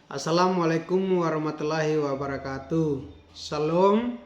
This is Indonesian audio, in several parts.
Assalamualaikum warahmatullahi wabarakatuh. Shalom,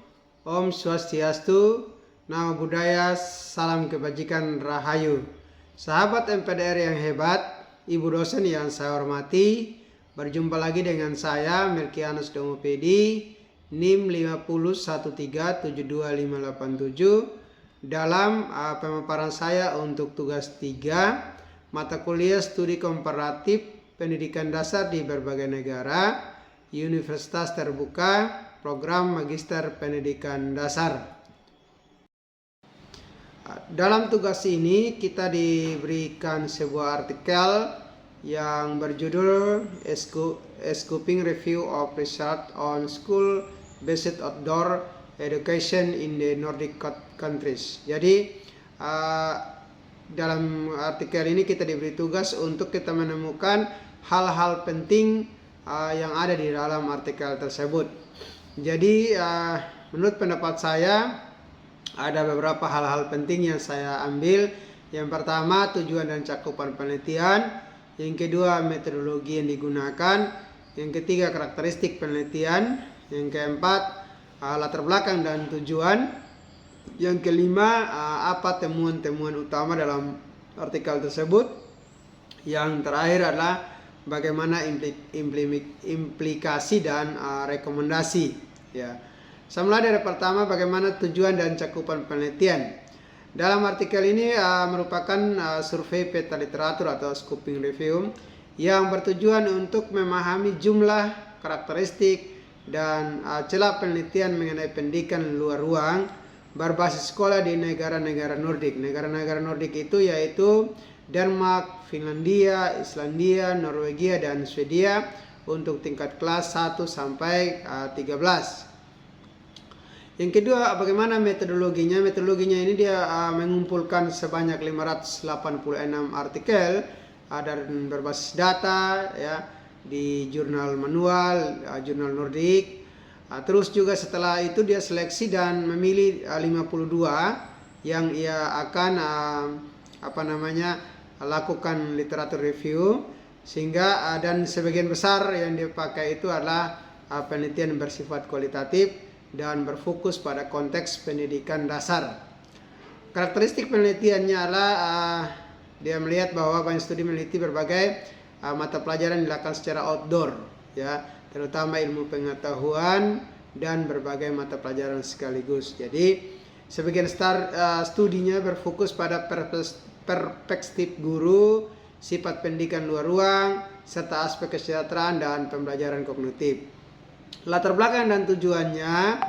Om Swastiastu, Namo Buddhaya, salam kebajikan Rahayu. Sahabat MPDR yang hebat, Ibu dosen yang saya hormati, berjumpa lagi dengan saya Melkianus Domopedi, NIM 501372587 dalam pemaparan saya untuk tugas 3 mata kuliah studi komparatif pendidikan dasar di berbagai negara, Universitas Terbuka, program Magister Pendidikan Dasar. Dalam tugas ini kita diberikan sebuah artikel yang berjudul Scoping Review of Research on School-Based Outdoor Education in the Nordic Countries. Jadi dalam artikel ini kita diberi tugas untuk kita menemukan hal-hal penting yang ada di dalam artikel tersebut. Jadi menurut pendapat saya ada beberapa hal-hal penting yang saya ambil. Yang pertama, tujuan dan cakupan penelitian. Yang kedua, metodologi yang digunakan. Yang ketiga, karakteristik penelitian. Yang keempat, latar belakang dan tujuan. Yang kelima, apa temuan-temuan utama dalam artikel tersebut. Yang terakhir adalah bagaimana implikasi dan rekomendasi. Ya. Saya mulai dari pertama, bagaimana tujuan dan cakupan penelitian. Dalam artikel ini merupakan survei peta literatur atau scoping review yang bertujuan untuk memahami jumlah, karakteristik, dan celah penelitian mengenai pendidikan luar ruang berbasis sekolah di negara-negara Nordik. Negara-negara Nordik itu yaitu Denmark, Finlandia, Islandia, Norwegia, dan Swedia untuk tingkat kelas 1 sampai 13. Yang kedua, bagaimana metodologinya? Metodologinya ini dia mengumpulkan sebanyak 586 artikel dan berbasis data ya di jurnal manual, jurnal Nordik. Terus juga setelah itu dia seleksi dan memilih 52 yang ia akan lakukan literatur review, sehingga dan sebagian besar yang dipakai itu adalah penelitian bersifat kualitatif dan berfokus pada konteks pendidikan dasar. Karakteristik penelitiannya adalah dia melihat bahwa banyak studi meneliti berbagai mata pelajaran dilakukan secara outdoor, ya, terutama ilmu pengetahuan dan berbagai mata pelajaran sekaligus. Jadi sebagian studinya berfokus pada perspektif guru, sifat pendidikan luar ruang, serta aspek kesejahteraan dan pembelajaran kognitif. Latar belakang dan tujuannya,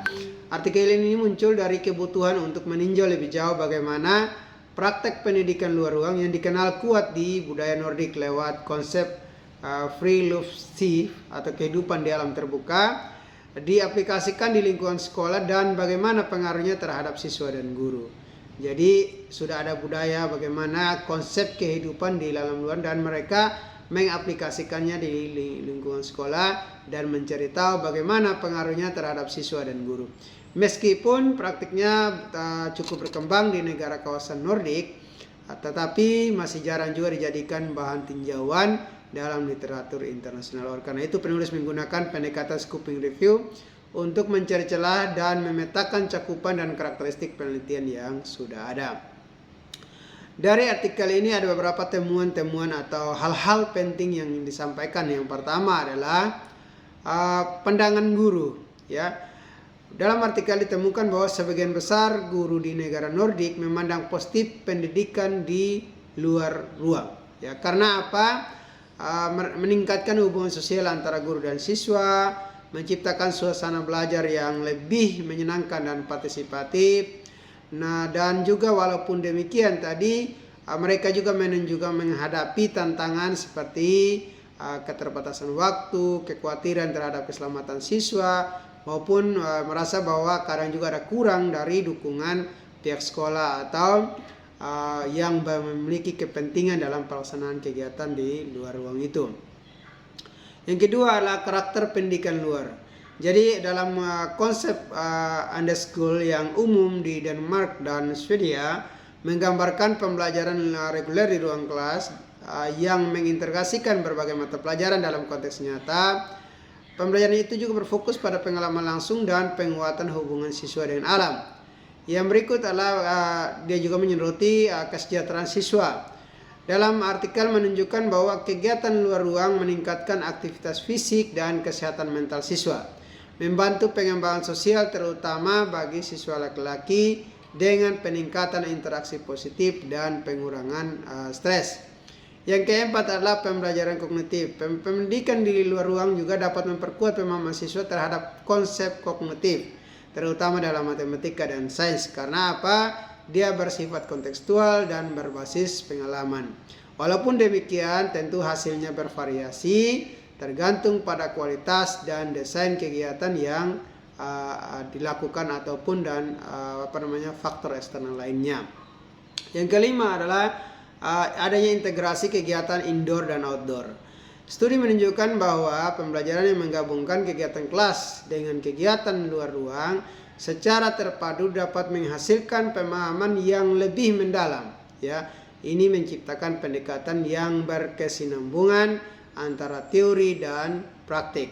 artikel ini muncul dari kebutuhan untuk meninjau lebih jauh bagaimana praktek pendidikan luar ruang yang dikenal kuat di budaya Nordik lewat konsep friluftsliv atau kehidupan di alam terbuka diaplikasikan di lingkungan sekolah dan bagaimana pengaruhnya terhadap siswa dan guru. Jadi sudah ada budaya bagaimana konsep kehidupan di alam luar dan mereka mengaplikasikannya di lingkungan sekolah dan mencari tahu bagaimana pengaruhnya terhadap siswa dan guru. Meskipun praktiknya cukup berkembang di negara kawasan Nordik, tetapi masih jarang juga dijadikan bahan tinjauan dalam literatur internasional. Karena itu penulis menggunakan pendekatan scoping review untuk mencari celah dan memetakan cakupan dan karakteristik penelitian yang sudah ada. Dari artikel ini ada beberapa temuan-temuan atau hal-hal penting yang disampaikan. Yang pertama adalah pandangan guru. Ya, dalam artikel ditemukan bahwa sebagian besar guru di negara Nordik memandang positif pendidikan di luar ruang. Ya, karena apa? Meningkatkan hubungan sosial antara guru dan siswa, menciptakan suasana belajar yang lebih menyenangkan dan partisipatif. Nah, dan juga walaupun demikian tadi mereka juga menghadapi tantangan seperti keterbatasan waktu, kekhawatiran terhadap keselamatan siswa, maupun merasa bahwa kadang juga ada kurang dari dukungan pihak sekolah atau yang memiliki kepentingan dalam pelaksanaan kegiatan di luar ruang itu. Yang kedua adalah karakter pendidikan luar. Jadi dalam konsep Andeskul yang umum di Denmark dan Swedia menggambarkan pembelajaran reguler di ruang kelas yang mengintegrasikan berbagai mata pelajaran dalam konteks nyata. Pembelajaran itu juga berfokus pada pengalaman langsung dan penguatan hubungan siswa dengan alam. Yang berikut adalah dia juga menyoroti kesejahteraan siswa. Dalam artikel menunjukkan bahwa kegiatan luar ruang meningkatkan aktivitas fisik dan kesehatan mental siswa, membantu pengembangan sosial terutama bagi siswa laki-laki dengan peningkatan interaksi positif dan pengurangan stres. Yang keempat adalah pembelajaran kognitif. Pendidikan di luar ruang juga dapat memperkuat pemahaman siswa terhadap konsep kognitif, terutama dalam matematika dan sains. Karena apa? Dia bersifat kontekstual dan berbasis pengalaman. Walaupun demikian, tentu hasilnya bervariasi, tergantung pada kualitas dan desain kegiatan yang dilakukan ataupun faktor eksternal lainnya. Yang kelima adalah adanya integrasi kegiatan indoor dan outdoor. Studi menunjukkan bahwa pembelajaran yang menggabungkan kegiatan kelas dengan kegiatan luar ruang secara terpadu dapat menghasilkan pemahaman yang lebih mendalam. Ya, ini menciptakan pendekatan yang berkesinambungan antara teori dan praktik.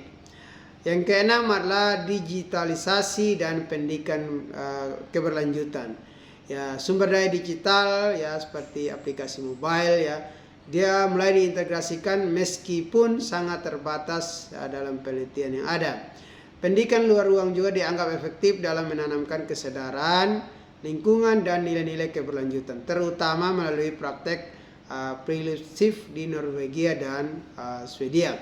Yang keenam adalah digitalisasi dan pendidikan keberlanjutan. Ya, sumber daya digital ya seperti aplikasi mobile ya, dia mulai diintegrasikan meskipun sangat terbatas dalam penelitian yang ada. Pendidikan luar ruang juga dianggap efektif dalam menanamkan kesadaran lingkungan dan nilai-nilai keberlanjutan, terutama melalui praktek friluftsliv di Norwegia dan Swedia.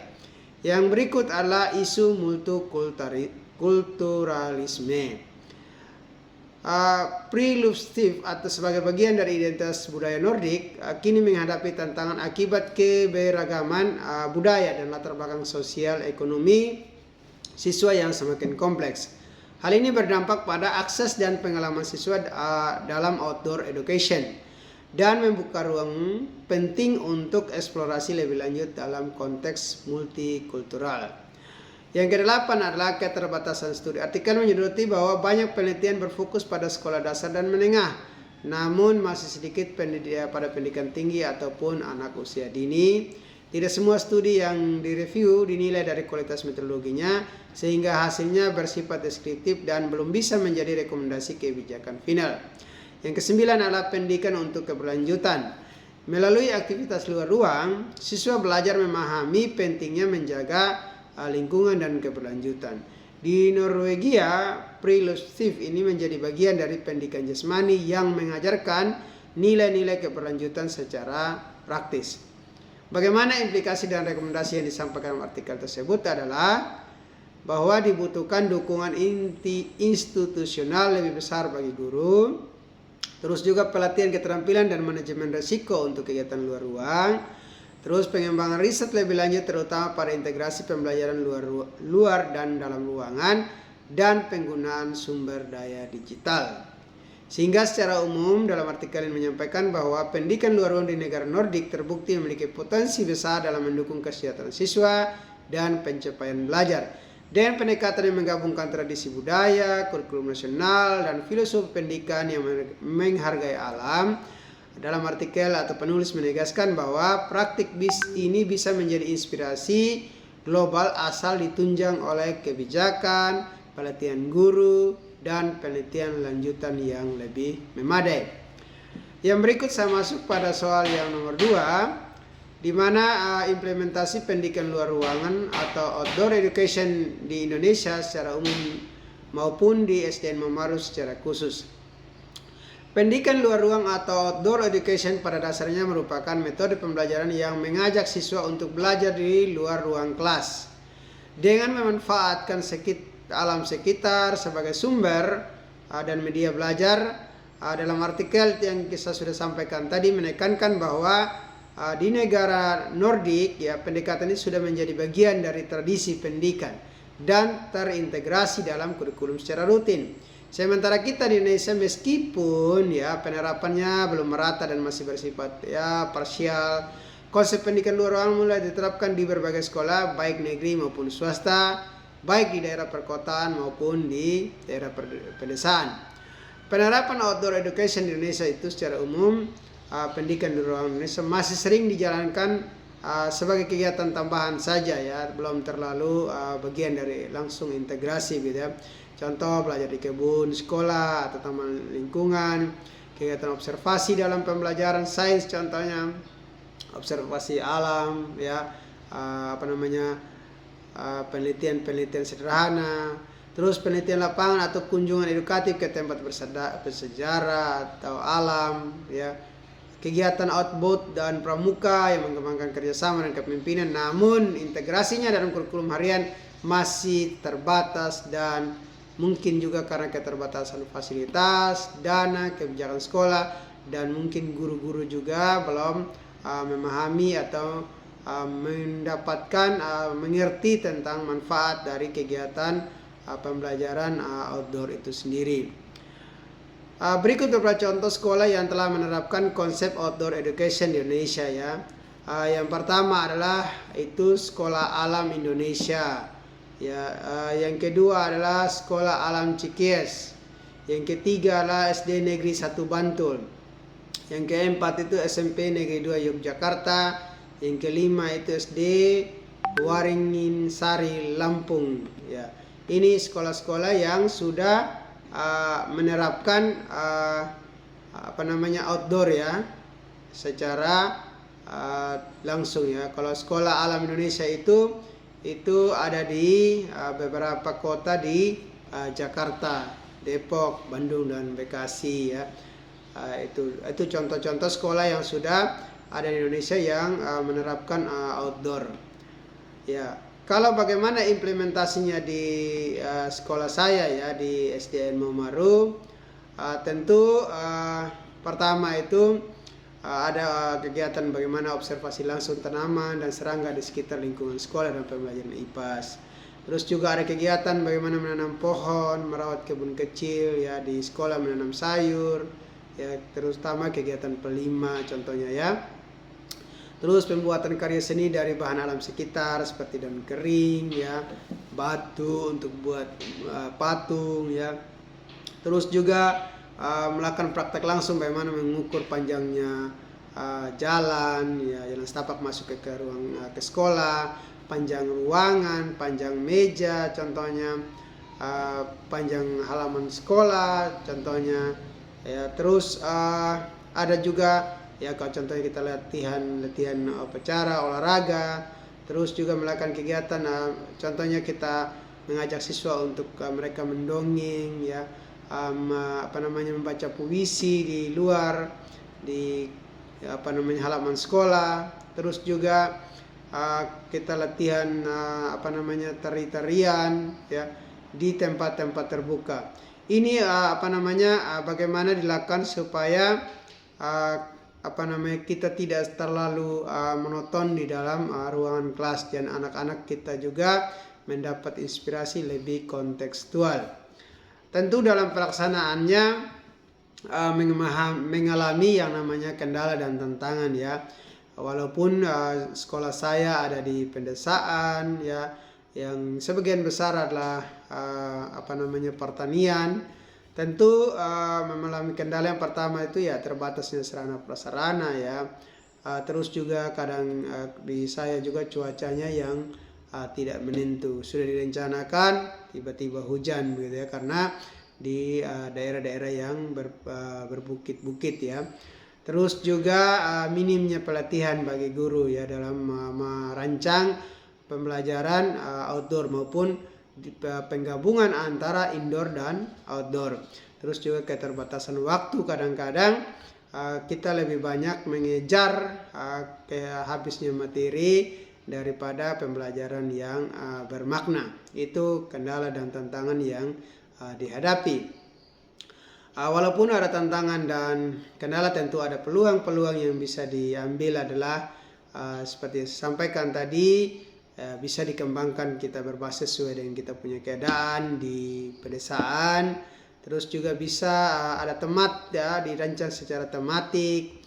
Yang berikut adalah isu multikulturalisme. Friluftsliv atau sebagai bagian dari identitas budaya Nordik kini menghadapi tantangan akibat keberagaman budaya dan latar belakang sosial ekonomi siswa yang semakin kompleks. Hal ini berdampak pada akses dan pengalaman siswa dalam outdoor education dan membuka ruang penting untuk eksplorasi lebih lanjut dalam konteks multikultural. Yang kedelapan adalah keterbatasan studi. Artikel menyoroti bahwa banyak penelitian berfokus pada sekolah dasar dan menengah, namun masih sedikit pada pendidikan tinggi ataupun anak usia dini. Tidak semua studi yang direview dinilai dari kualitas metodologinya, sehingga hasilnya bersifat deskriptif dan belum bisa menjadi rekomendasi kebijakan final. Yang kesembilan adalah pendidikan untuk keberlanjutan. Melalui aktivitas luar ruang, siswa belajar memahami pentingnya menjaga lingkungan dan keberlanjutan. Di Norwegia, friluftsliv ini menjadi bagian dari pendidikan jasmani yang mengajarkan nilai-nilai keberlanjutan secara praktis. Bagaimana implikasi dan rekomendasi yang disampaikan dalam artikel tersebut adalah bahwa dibutuhkan dukungan institusional lebih besar bagi guru, terus juga pelatihan keterampilan dan manajemen risiko untuk kegiatan luar ruang. Terus pengembangan riset lebih lanjut terutama pada integrasi pembelajaran luar dan dalam ruangan dan penggunaan sumber daya digital. Sehingga secara umum dalam artikel ini menyampaikan bahwa pendidikan luar ruang di negara Nordik terbukti memiliki potensi besar dalam mendukung kesejahteraan siswa dan pencapaian belajar. Dengan pendekatan yang menggabungkan tradisi budaya, kurikulum nasional, dan filosofi pendidikan yang menghargai alam. Dalam artikel atau penulis menegaskan bahwa praktik ini bisa menjadi inspirasi global asal ditunjang oleh kebijakan, pelatihan guru, dan penelitian lanjutan yang lebih memadai. Yang berikut saya masuk pada soal yang nomor 2, di mana implementasi pendidikan luar ruangan atau outdoor education di Indonesia secara umum maupun di SDN Mamaru secara khusus. Pendidikan luar ruang atau outdoor education pada dasarnya merupakan metode pembelajaran yang mengajak siswa untuk belajar di luar ruang kelas dengan memanfaatkan alam sekitar sebagai sumber dan media belajar. Dalam artikel yang saya sudah sampaikan tadi menekankan bahwa di negara Nordik ya pendekatan ini sudah menjadi bagian dari tradisi pendidikan dan terintegrasi dalam kurikulum secara rutin. Sementara kita di Indonesia meskipun ya penerapannya belum merata dan masih bersifat ya parsial, konsep pendidikan luar ruang mulai diterapkan di berbagai sekolah baik negeri maupun swasta, baik di daerah perkotaan maupun di daerah pedesaan. Penerapan outdoor education di Indonesia itu secara umum pendidikan di ruang Indonesia masih sering dijalankan sebagai kegiatan tambahan saja ya, belum terlalu bagian dari langsung integrasi gitu ya. Contoh belajar di kebun sekolah atau taman lingkungan, kegiatan observasi dalam pembelajaran sains contohnya, observasi alam ya, penelitian-penelitian sederhana, terus penelitian lapangan atau kunjungan edukatif ke tempat bersejarah atau alam ya, kegiatan outbound dan pramuka yang mengembangkan kerjasama dan kepemimpinan, namun integrasinya dalam kurikulum harian masih terbatas dan mungkin juga karena keterbatasan fasilitas, dana, kebijakan sekolah, dan mungkin guru-guru juga belum memahami atau mendapatkan mengerti tentang manfaat dari kegiatan pembelajaran outdoor itu sendiri. Berikut beberapa contoh sekolah yang telah menerapkan konsep outdoor education di Indonesia ya. Yang pertama adalah itu Sekolah Alam Indonesia. Ya, yang kedua adalah Sekolah Alam Cikies. Yang ketiga adalah SD Negeri 1 Bantul. Yang keempat itu SMP Negeri 2 Yogyakarta. Yang kelima itu SD Waringin Sari Lampung. Ya, ini sekolah-sekolah yang sudah menerapkan outdoor ya, secara langsung ya. Kalau Sekolah Alam Indonesia itu ada di beberapa kota di Jakarta, Depok, Bandung, dan Bekasi ya. Itu contoh-contoh sekolah yang sudah ada di Indonesia yang menerapkan outdoor ya. Kalau bagaimana implementasinya di sekolah saya ya, di SDN Momaru, tentu pertama itu ada kegiatan bagaimana observasi langsung tanaman dan serangga di sekitar lingkungan sekolah dan pembelajaran IPAS. Terus juga ada kegiatan bagaimana menanam pohon, merawat kebun kecil ya di sekolah, menanam sayur ya, terutama kegiatan pelima contohnya ya. Terus pembuatan karya seni dari bahan alam sekitar seperti daun kering ya, batu untuk buat patung ya. Terus juga melakukan praktek langsung bagaimana mengukur panjangnya jalan ya, jalan setapak masuk ke ruang ke sekolah, panjang ruangan, panjang meja contohnya, panjang halaman sekolah contohnya ya. Terus ada juga ya, kalau contohnya kita latihan upacara olahraga, terus juga melakukan kegiatan contohnya kita mengajak siswa untuk mereka mendongeng ya, membaca puisi di luar di halaman sekolah. Terus juga kita latihan tari-tarian ya di tempat-tempat terbuka. Ini bagaimana dilakukan supaya kita tidak terlalu monoton di dalam ruangan kelas, dan anak-anak kita juga mendapat inspirasi lebih kontekstual. Tentu dalam pelaksanaannya mengalami yang namanya kendala dan tantangan ya. Walaupun sekolah saya ada di pedesaan ya, yang sebagian besar adalah pertanian. Tentu mengalami kendala yang pertama itu ya terbatasnya sarana prasarana ya. Terus juga kadang di saya juga cuacanya yang tidak menentu. Sudah direncanakan tiba-tiba hujan begitu ya, karena di daerah-daerah yang berbukit-bukit ya. Terus juga minimnya pelatihan bagi guru ya dalam merancang pembelajaran outdoor maupun penggabungan antara indoor dan outdoor. Terus juga keterbatasan waktu, kadang-kadang kita lebih banyak mengejar habisnya materi daripada pembelajaran yang bermakna. Itu kendala dan tantangan yang dihadapi. Walaupun ada tantangan dan kendala, tentu ada peluang-peluang yang bisa diambil adalah seperti yang saya sampaikan tadi, bisa dikembangkan kita berbasis sesuai dengan kita punya keadaan di pedesaan. Terus juga bisa ada ya, dirancang secara tematik.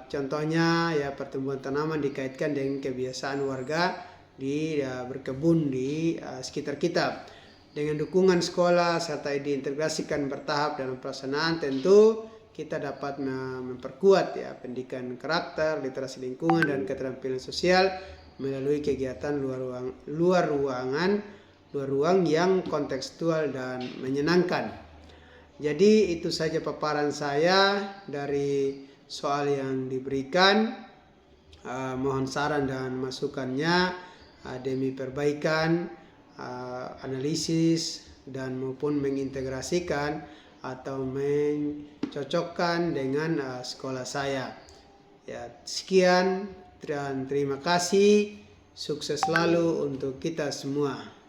Contohnya ya, pertumbuhan tanaman dikaitkan dengan kebiasaan warga di berkebun di sekitar kita. Dengan dukungan sekolah serta diintegrasikan bertahap dalam pelaksanaan, tentu kita dapat memperkuat ya pendidikan karakter, literasi lingkungan dan keterampilan sosial melalui kegiatan luar ruang yang kontekstual dan menyenangkan. Jadi itu saja paparan saya dari soal yang diberikan. Mohon saran dan masukannya demi perbaikan, analisis dan maupun mengintegrasikan atau mencocokkan dengan sekolah saya. Ya, sekian dan terima kasih. Sukses selalu untuk kita semua.